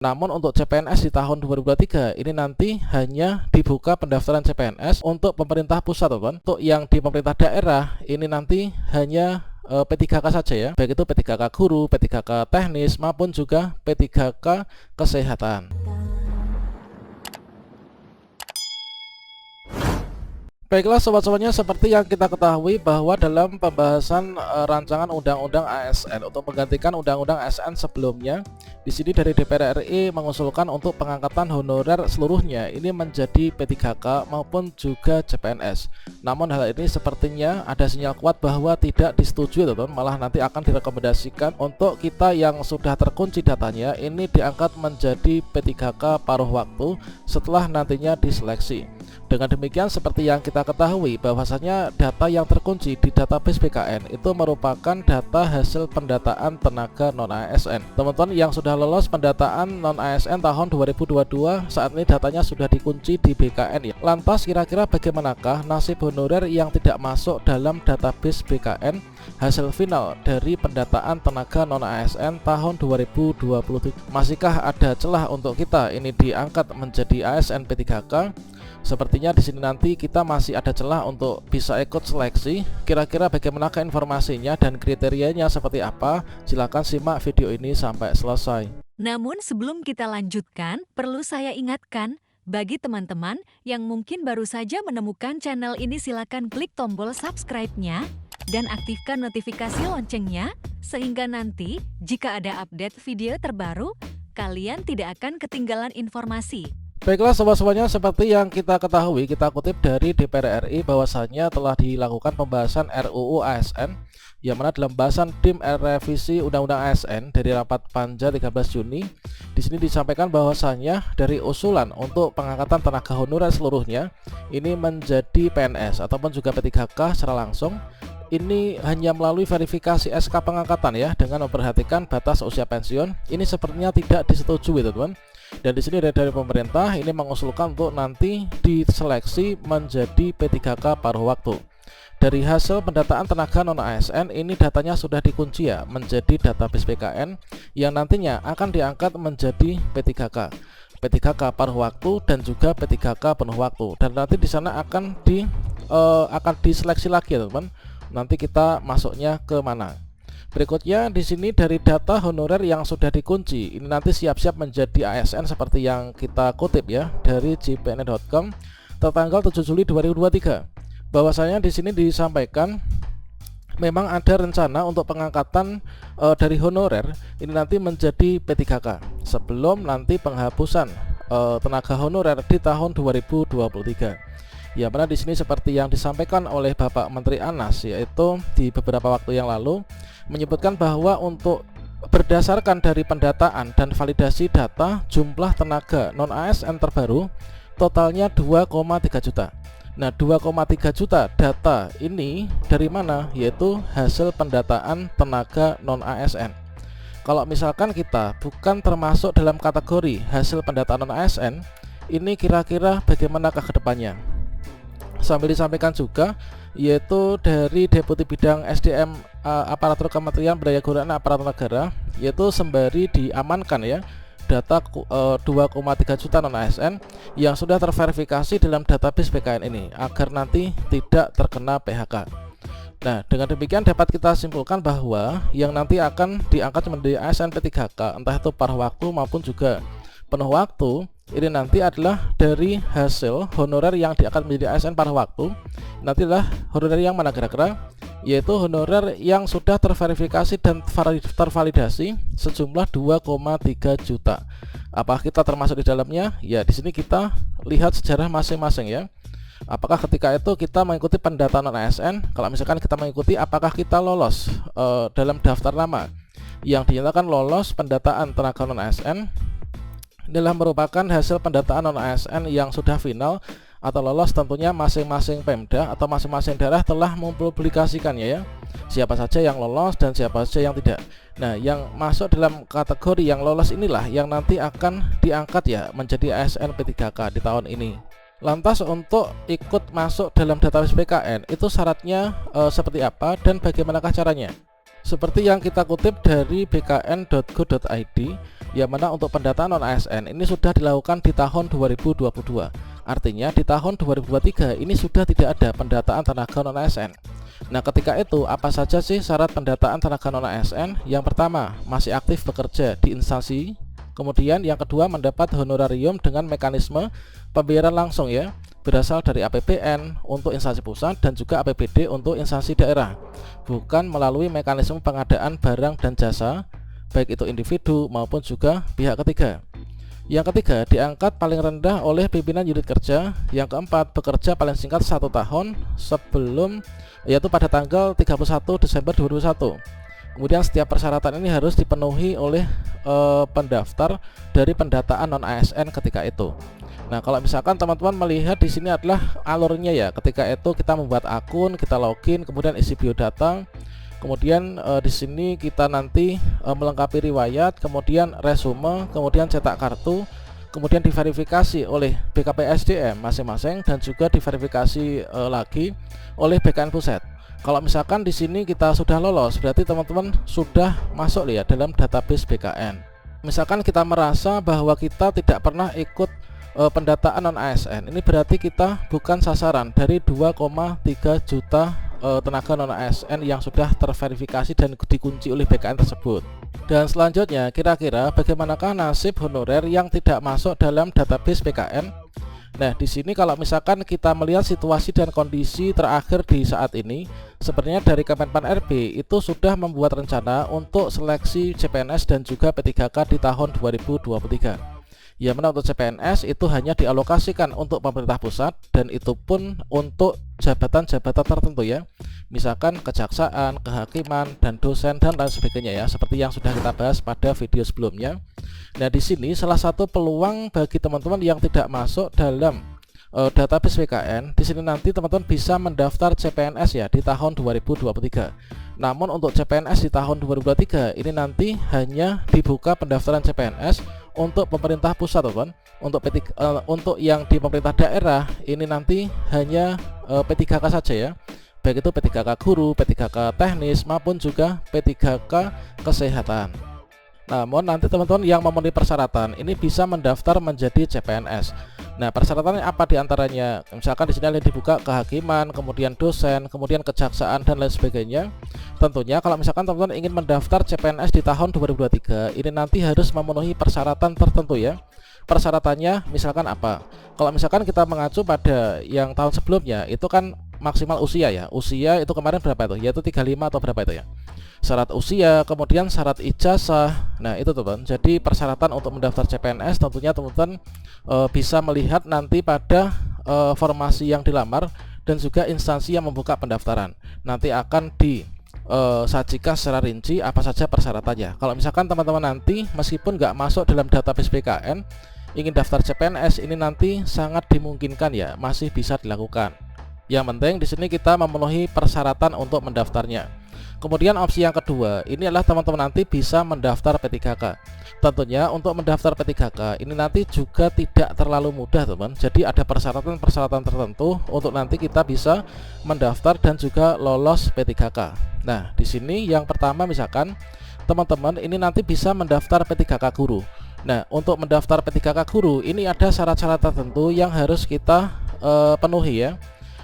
Namun untuk CPNS di tahun 2023 ini nanti hanya dibuka pendaftaran CPNS untuk pemerintah pusat, teman. Untuk yang di pemerintah daerah ini nanti hanya P3K saja ya, baik itu P3K guru, P3K teknis maupun juga P3K kesehatan. Baiklah sobat-sobatnya, seperti yang kita ketahui bahwa dalam pembahasan rancangan undang-undang ASN untuk menggantikan undang-undang ASN sebelumnya, di sini dari DPR RI mengusulkan untuk pengangkatan honorer seluruhnya ini menjadi P3K maupun juga CPNS. Namun hal ini sepertinya ada sinyal kuat bahwa tidak disetujui, teman-teman. Malah nanti akan direkomendasikan untuk kita yang sudah terkunci datanya ini diangkat menjadi P3K paruh waktu setelah nantinya diseleksi. Dengan demikian seperti yang kita ketahui bahwasanya data yang terkunci di database BKN itu merupakan data hasil pendataan tenaga non-ASN. Teman-teman yang sudah lolos pendataan non-ASN tahun 2022 saat ini datanya sudah dikunci di BKN ya. Lantas kira-kira bagaimanakah nasib honorer yang tidak masuk dalam database BKN hasil final dari pendataan tenaga non-ASN tahun 2023? Masihkah ada celah untuk kita ini diangkat menjadi ASN P3K? Sepertinya di sini nanti kita masih ada celah untuk bisa ikut seleksi. Kira-kira bagaimanakah informasinya dan kriterianya seperti apa? Silakan simak video ini sampai selesai. Namun sebelum kita lanjutkan, perlu saya ingatkan, bagi teman-teman yang mungkin baru saja menemukan channel ini, silakan klik tombol subscribe-nya dan aktifkan notifikasi loncengnya, sehingga nanti jika ada update video terbaru, kalian tidak akan ketinggalan informasi. Baiklah sobat-sobatnya, seperti yang kita ketahui, kita kutip dari DPR RI bahwasanya telah dilakukan pembahasan RUU ASN, yang mana dalam bahasan tim revisi Undang-Undang ASN dari rapat Panja 13 Juni, di sini disampaikan bahwasanya dari usulan untuk pengangkatan tenaga honorer seluruhnya ini menjadi PNS ataupun juga P3K secara langsung, ini hanya melalui verifikasi SK pengangkatan ya, dengan memperhatikan batas usia pensiun. Ini sepertinya tidak disetujui, teman-teman. Dan di sini dari pemerintah ini mengusulkan untuk nanti diseleksi menjadi P3K paruh waktu. Dari hasil pendataan tenaga non-ASN ini datanya sudah dikunci ya menjadi database BKN yang nantinya akan diangkat menjadi P3K. P3K paruh waktu dan juga P3K penuh waktu. Dan nanti di sana akan diseleksi lagi ya, teman. Nanti kita masuknya ke mana? Berikutnya di sini dari data honorer yang sudah dikunci ini nanti siap-siap menjadi ASN seperti yang kita kutip ya dari jpn.com tertanggal 7 Juli 2023. Bahwasanya di sini disampaikan memang ada rencana untuk pengangkatan dari honorer ini nanti menjadi P3K sebelum nanti penghapusan tenaga honorer di tahun 2023. Ya, mana di sini seperti yang disampaikan oleh Bapak Menteri Anas, yaitu di beberapa waktu yang lalu menyebutkan bahwa untuk berdasarkan dari pendataan dan validasi data jumlah tenaga non-ASN terbaru totalnya 2,3 juta. Nah, 2,3 juta data ini dari mana? Yaitu hasil pendataan tenaga non-ASN. Kalau misalkan kita bukan termasuk dalam kategori hasil pendataan non-ASN, ini kira-kira bagaimanakah ke depannya? Sambil disampaikan juga yaitu dari Deputi Bidang SDM Aparatur Kementerian Pendayagunaan Aparatur Negara, yaitu sembari diamankan ya data 2,3 juta non-ASN yang sudah terverifikasi dalam database BKN ini agar nanti tidak terkena PHK. Nah, dengan demikian dapat kita simpulkan bahwa yang nanti akan diangkat menjadi ASN P3K entah itu paruh waktu maupun juga penuh waktu ini nanti adalah dari hasil honorer yang diangkat menjadi ASN paruh waktu. Nanti adalah honorer yang mana kira-kira? Yaitu honorer yang sudah terverifikasi dan tervalidasi sejumlah 2,3 juta. Apakah kita termasuk di dalamnya? Ya, di sini kita lihat sejarah masing-masing ya. Apakah ketika itu kita mengikuti pendataan non-ASN? Kalau misalkan kita mengikuti, apakah kita lolos dalam daftar nama yang dinyatakan lolos pendataan tenaga non-ASN? Inilah merupakan hasil pendataan non-ASN yang sudah final atau lolos. Tentunya masing-masing Pemda atau masing-masing daerah telah mempublikasikannya ya, siapa saja yang lolos dan siapa saja yang tidak. Nah, yang masuk dalam kategori yang lolos inilah yang nanti akan diangkat ya menjadi ASN P3K di tahun ini. Lantas untuk ikut masuk dalam database BKN itu syaratnya seperti apa dan bagaimanakah caranya? Seperti yang kita kutip dari bkn.go.id, yang mana untuk pendataan non-ASN ini sudah dilakukan di tahun 2022. Artinya di tahun 2023 ini sudah tidak ada pendataan tenaga non-ASN. Nah, ketika itu apa saja sih syarat pendataan tenaga non-ASN? Yang pertama, masih aktif bekerja di instansi. Kemudian yang kedua, mendapat honorarium dengan mekanisme pembayaran langsung ya, berasal dari APBN untuk instansi pusat dan juga APBD untuk instansi daerah, bukan melalui mekanisme pengadaan barang dan jasa, baik itu individu maupun juga pihak ketiga. Yang ketiga, diangkat paling rendah oleh pimpinan unit kerja. Yang keempat, bekerja paling singkat 1 tahun sebelum, yaitu pada tanggal 31 Desember 2021. Kemudian setiap persyaratan ini harus dipenuhi oleh pendaftar dari pendataan non-ASN ketika itu. Nah, kalau misalkan teman-teman melihat di sini adalah alurnya ya. Ketika itu kita membuat akun, kita login, kemudian isi biodata. Kemudian di sini kita nanti melengkapi riwayat, kemudian resume, kemudian cetak kartu, kemudian diverifikasi oleh BKPSDM masing-masing dan juga diverifikasi lagi oleh BKN Pusat. Kalau misalkan di sini kita sudah lolos, berarti teman-teman sudah masuk ya dalam database BKN. Misalkan kita merasa bahwa kita tidak pernah ikut pendataan non-ASN, ini berarti kita bukan sasaran dari 2,3 juta tenaga non-ASN yang sudah terverifikasi dan dikunci oleh BKN tersebut. Dan selanjutnya, kira-kira bagaimanakah nasib honorer yang tidak masuk dalam database BKN? Nah, di sini kalau misalkan kita melihat situasi dan kondisi terakhir di saat ini, sebenarnya dari Kemenpan RB itu sudah membuat rencana untuk seleksi CPNS dan juga P3K di tahun 2023. Yang mana untuk CPNS itu hanya dialokasikan untuk pemerintah pusat, dan itu pun untuk jabatan-jabatan tertentu ya, misalkan kejaksaan, kehakiman, dan dosen dan lain sebagainya ya, seperti yang sudah kita bahas pada video sebelumnya. Nah, di sini salah satu peluang bagi teman-teman yang tidak masuk dalam database BKN, di sini nanti teman-teman bisa mendaftar CPNS ya di tahun 2023. Namun untuk CPNS di tahun 2023 ini nanti hanya dibuka pendaftaran CPNS untuk pemerintah pusat, teman. Untuk yang di pemerintah daerah ini nanti hanya P3K saja ya, baik itu P3K guru, P3K teknis maupun juga P3K kesehatan. Namun nanti teman-teman yang memenuhi persyaratan ini bisa mendaftar menjadi CPNS. Nah, persyaratannya apa diantaranya? Misalkan di sini ada dibuka kehakiman, kemudian dosen, kemudian kejaksaan dan lain sebagainya. Tentunya kalau misalkan teman-teman ingin mendaftar CPNS di tahun 2023, ini nanti harus memenuhi persyaratan tertentu ya. Persyaratannya misalkan apa? Kalau misalkan kita mengacu pada yang tahun sebelumnya, itu kan maksimal usia ya. Usia itu kemarin berapa itu? Yaitu 35 atau berapa itu ya? Syarat usia, kemudian syarat ijazah. Nah, itu teman. Jadi persyaratan untuk mendaftar CPNS tentunya teman-teman bisa melihat nanti pada formasi yang dilamar dan juga instansi yang membuka pendaftaran. Nanti akan disajikan secara rinci apa saja persyaratannya. Kalau misalkan teman-teman nanti meskipun nggak masuk dalam database BKN, ingin daftar CPNS, ini nanti sangat dimungkinkan ya, masih bisa dilakukan. Yang penting di sini kita memenuhi persyaratan untuk mendaftarnya. Kemudian opsi yang kedua, ini adalah teman-teman nanti bisa mendaftar P3K. Tentunya untuk mendaftar P3K ini nanti juga tidak terlalu mudah, teman. Jadi ada persyaratan-persyaratan tertentu untuk nanti kita bisa mendaftar dan juga lolos P3K. Nah, di sini yang pertama misalkan teman-teman ini nanti bisa mendaftar P3K guru. Nah, untuk mendaftar P3K guru ini ada syarat-syarat tertentu yang harus kita penuhi ya.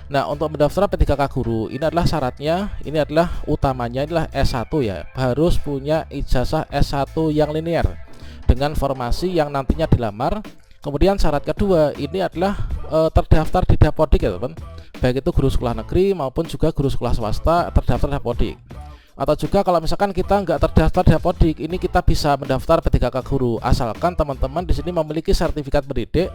Nah, untuk mendaftar P3K guru ini adalah syaratnya, ini adalah utamanya adalah S1 ya, harus punya ijazah S1 yang linear dengan formasi yang nantinya dilamar. Kemudian syarat kedua ini adalah terdaftar di Dapodik ya teman, baik itu guru sekolah negeri maupun juga guru sekolah swasta terdaftar Dapodik. Atau juga kalau misalkan kita nggak terdaftar Dapodik, ini kita bisa mendaftar P3K guru asalkan teman-teman di sini memiliki sertifikat pendidik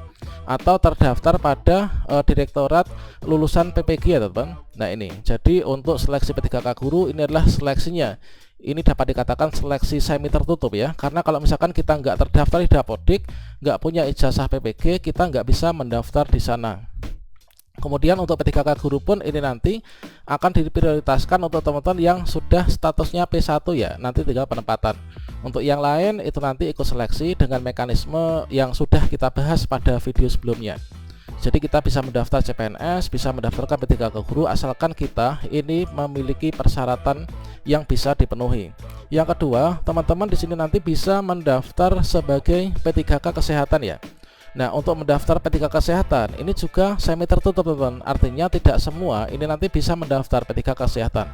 atau terdaftar pada Direktorat Lulusan PPG ya teman. Nah, ini jadi untuk seleksi P3K guru ini adalah seleksinya ini dapat dikatakan seleksi semi tertutup ya, karena kalau misalkan kita nggak terdaftar di Dapodik, nggak punya ijazah PPG, kita nggak bisa mendaftar di sana. Kemudian untuk P3K guru pun ini nanti akan diprioritaskan untuk teman-teman yang sudah statusnya P1 ya, nanti tinggal penempatan. Untuk yang lain itu nanti ikut seleksi dengan mekanisme yang sudah kita bahas pada video sebelumnya. Jadi kita bisa mendaftar CPNS, bisa mendaftarkan P3K guru asalkan kita ini memiliki persyaratan yang bisa dipenuhi. Yang kedua, teman-teman di sini nanti bisa mendaftar sebagai P3K kesehatan ya. Nah, untuk mendaftar P3K kesehatan ini juga semi tertutup teman-teman. Artinya tidak semua ini nanti bisa mendaftar P3K kesehatan.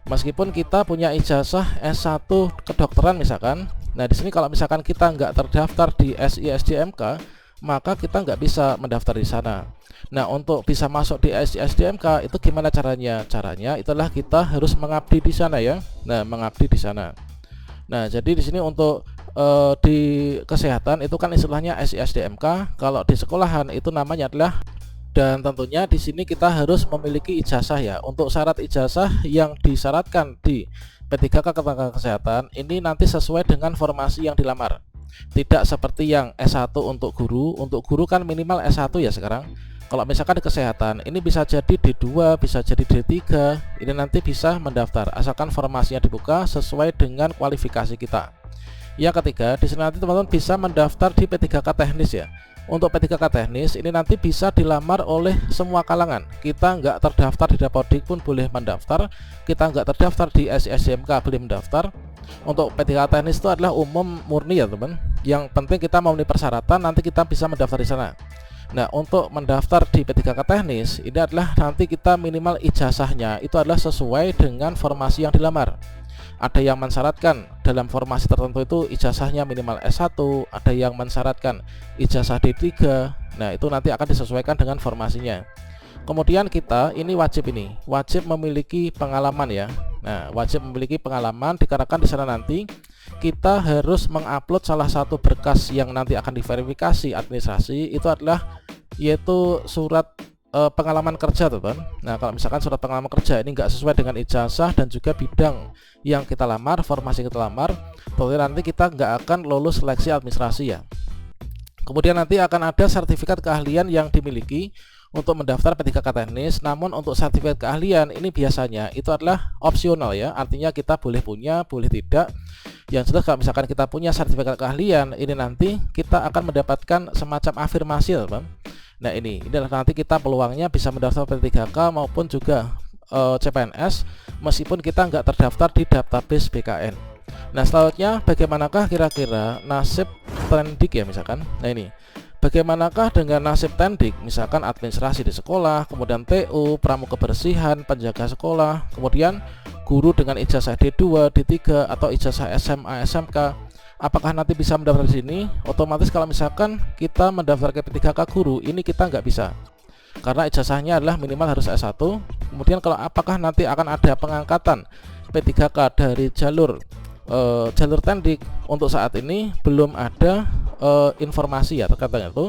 Meskipun kita punya ijazah S1 kedokteran misalkan. Nah, di sini kalau misalkan kita nggak terdaftar di SISDMK, maka kita nggak bisa mendaftar di sana. Nah, untuk bisa masuk di SISDMK itu gimana caranya? Caranya itulah kita harus mengabdi di sana ya. Nah, mengabdi di sana. Nah, jadi di sini untuk di kesehatan itu kan istilahnya SISDMK. Kalau di sekolahan itu namanya adalah, dan tentunya di sini kita harus memiliki ijazah ya. Untuk syarat ijazah yang disyaratkan di P3K ketenaga kesehatan ini nanti sesuai dengan formasi yang dilamar. Tidak seperti yang S1 untuk guru. Untuk guru kan minimal S1 ya sekarang. Kalau misalkan di kesehatan ini bisa jadi D2, bisa jadi D3. Ini nanti bisa mendaftar asalkan formasinya dibuka sesuai dengan kualifikasi kita. Yang ketiga, di sini nanti teman-teman bisa mendaftar di P3K teknis ya. Untuk P3K teknis ini nanti bisa dilamar oleh semua kalangan. Kita nggak terdaftar di Dapodik pun boleh mendaftar. Kita nggak terdaftar di SISDMK boleh mendaftar. Untuk P3K teknis itu adalah umum murni ya teman. Yang penting kita memenuhi persyaratan, nanti kita bisa mendaftar di sana. Nah, untuk mendaftar di P3K teknis ini adalah nanti kita minimal ijazahnya itu adalah sesuai dengan formasi yang dilamar. Ada yang mensyaratkan dalam formasi tertentu itu ijazahnya minimal S1, ada yang mensyaratkan ijazah D3. Nah, itu nanti akan disesuaikan dengan formasinya. Kemudian kita ini wajib memiliki pengalaman ya. Nah, wajib memiliki pengalaman dikarenakan di sana nanti kita harus mengupload salah satu berkas yang nanti akan diverifikasi administrasi, itu adalah yaitu surat pengalaman kerja teman. Nah, kalau misalkan surat pengalaman kerja ini enggak sesuai dengan ijazah dan juga bidang yang kita lamar, formasi yang kita lamar, tentunya nanti kita enggak akan lolos seleksi administrasi ya. Kemudian nanti akan ada sertifikat keahlian yang dimiliki untuk mendaftar P3K teknis. Namun untuk sertifikat keahlian ini biasanya itu adalah opsional ya. Artinya kita boleh punya, boleh tidak. Yang jelas kalau misalkan kita punya sertifikat keahlian ini nanti kita akan mendapatkan semacam afirmasi teman. Nah, ini adalah nanti kita peluangnya bisa mendaftar P3K maupun juga CPNS meskipun kita nggak terdaftar di database BKN. Nah, selanjutnya bagaimanakah kira-kira nasib Tendik ya misalkan. Nah, ini bagaimanakah dengan nasib Tendik, misalkan administrasi di sekolah, kemudian TU, pramuka kebersihan, penjaga sekolah, kemudian guru dengan ijazah D2, D3 atau ijazah SMA, SMK. Apakah nanti bisa mendaftar di sini? Otomatis kalau misalkan kita mendaftar ke P3K guru, ini kita nggak bisa. Karena ijazahnya adalah minimal harus S1. Kemudian kalau apakah nanti akan ada pengangkatan P3K dari jalur Tendik, untuk saat ini belum ada informasi ya terkait dengan itu.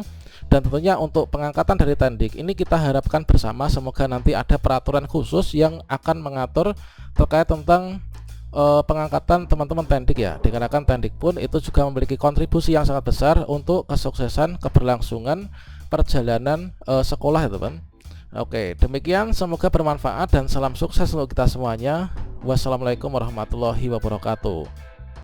Dan tentunya untuk pengangkatan dari Tendik ini kita harapkan bersama semoga nanti ada peraturan khusus yang akan mengatur terkait tentang pengangkatan teman-teman Tendik ya. Dikarenakan Tendik pun itu juga memiliki kontribusi yang sangat besar untuk kesuksesan keberlangsungan perjalanan sekolah ya teman. Oke, demikian semoga bermanfaat dan salam sukses untuk kita semuanya. Wassalamualaikum warahmatullahi wabarakatuh.